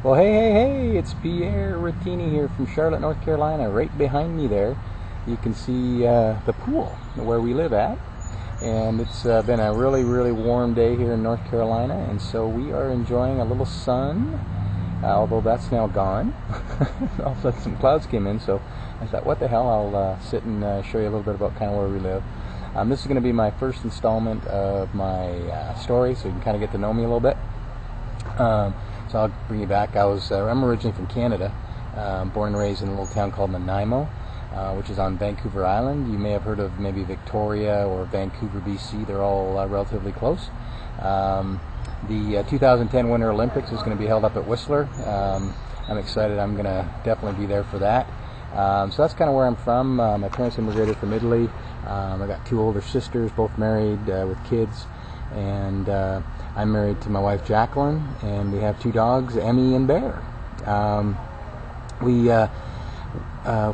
Well, hey, it's Pierre Rattini here from Charlotte, North Carolina. Right behind me there, you can see the pool where we live at. And it's been a really warm day here in North Carolina, and so we are enjoying a little sun, although that's now gone. All of a sudden some clouds came in, so I thought, what the hell, I'll sit and show you a little bit about kind of where we live. This is going to be my first installment of my story, so you can kind of get to know me a little bit. So I'll bring you back. I'm originally from Canada, born and raised in a little town called Nanaimo, which is on Vancouver Island. You may have heard of maybe Victoria or Vancouver, BC. They're all relatively close. The 2010 Winter Olympics is going to be held up at Whistler. I'm excited. I'm going to definitely be there for that. So that's kind of where I'm from. My parents immigrated from Italy. I got two older sisters, both married with kids. And I'm married to my wife Jacqueline, and we have two dogs, Emmy and Bear.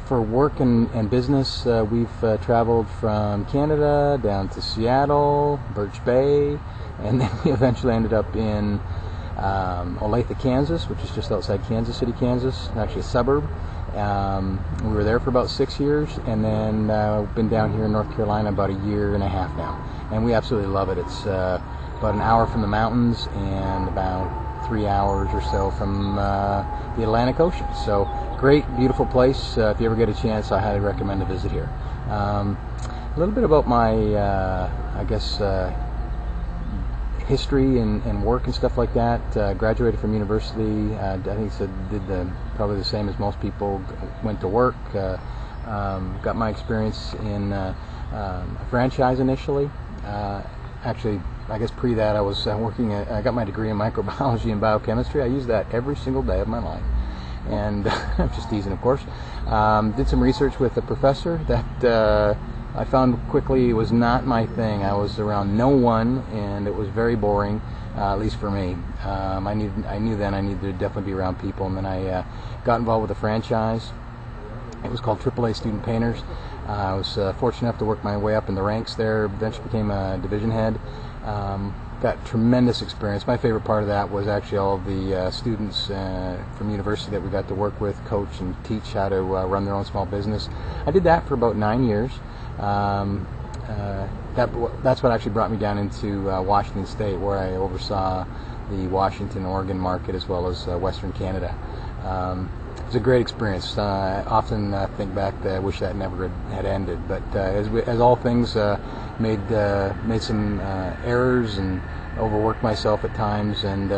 For work and business, we've traveled from Canada down to Seattle, Birch Bay, and then we eventually ended up in Olathe, Kansas, which is just outside Kansas City, Kansas, actually a suburb. We were there for about 6 years, and then we've been down here in North Carolina about a year and a half now, and we absolutely love it. It's about an hour from the mountains and about 3 hours or so from the Atlantic Ocean. So great, beautiful place. If you ever get a chance, I highly recommend a visit here. A little bit about my, history and work and stuff like that. Graduated from university. I think did probably the same as most people. Went to work. Got my experience in a franchise initially. Actually, I guess pre that I was working. I got my degree in microbiology and biochemistry. I used that every single day of my life, and I'm just teasing, of course. Did some research with a professor that I found quickly was not my thing. I was around no one, and it was very boring, at least for me. I knew then I needed to definitely be around people, and then I got involved with a franchise. It was called AAA Student Painters. I was fortunate enough to work my way up in the ranks there. Eventually became a division head. Got tremendous experience. My favorite part of that was actually all of the students from university that we got to work with, coach, and teach how to run their own small business. I did that for about 9 years. That's what actually brought me down into Washington State, where I oversaw the Washington, Oregon market as well as Western Canada. It was a great experience. I often think back that I wish that never had ended. But as all things, made some errors and overworked myself at times, and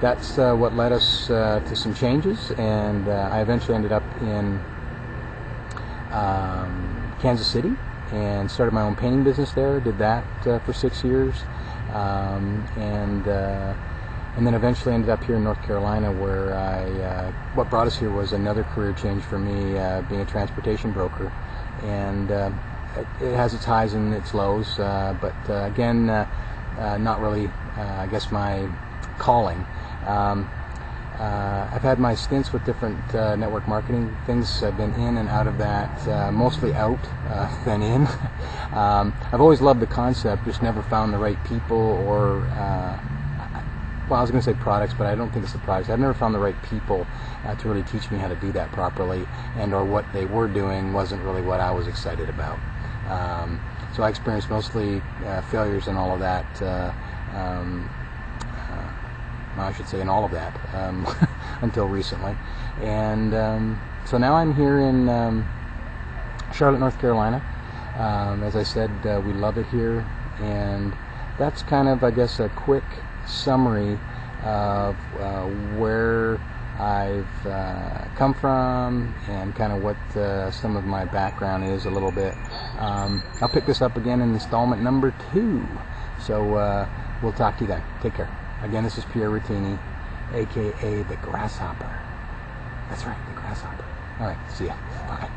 that's what led us to some changes. And I eventually ended up in Kansas City and started my own painting business there. Did that for 6 years, and then eventually ended up here in North Carolina, where what brought us here was another career change for me, being a transportation broker. And it has its highs and its lows, but again, not really, I guess, my calling. I've had my stints with different network marketing things. I've been in and out of that, mostly out than in. I've always loved the concept, just never found the right people or well, I was going to say products, but I don't think it's the products. I've never found the right people to really teach me how to do that properly, and or what they were doing wasn't really what I was excited about. So I experienced mostly failures in all of that. I should say in all of that until recently. And so now I'm here in Charlotte, North Carolina. As I said, we love it here, and that's kind of, I guess, a quick summary of where I've come from and kind of what some of my background is a little bit. I'll pick this up again in installment number 2. So we'll talk to you then. Take care. Again, this is Pierre Rattini, aka the Grasshopper. That's right, the Grasshopper. All right, see ya. Bye.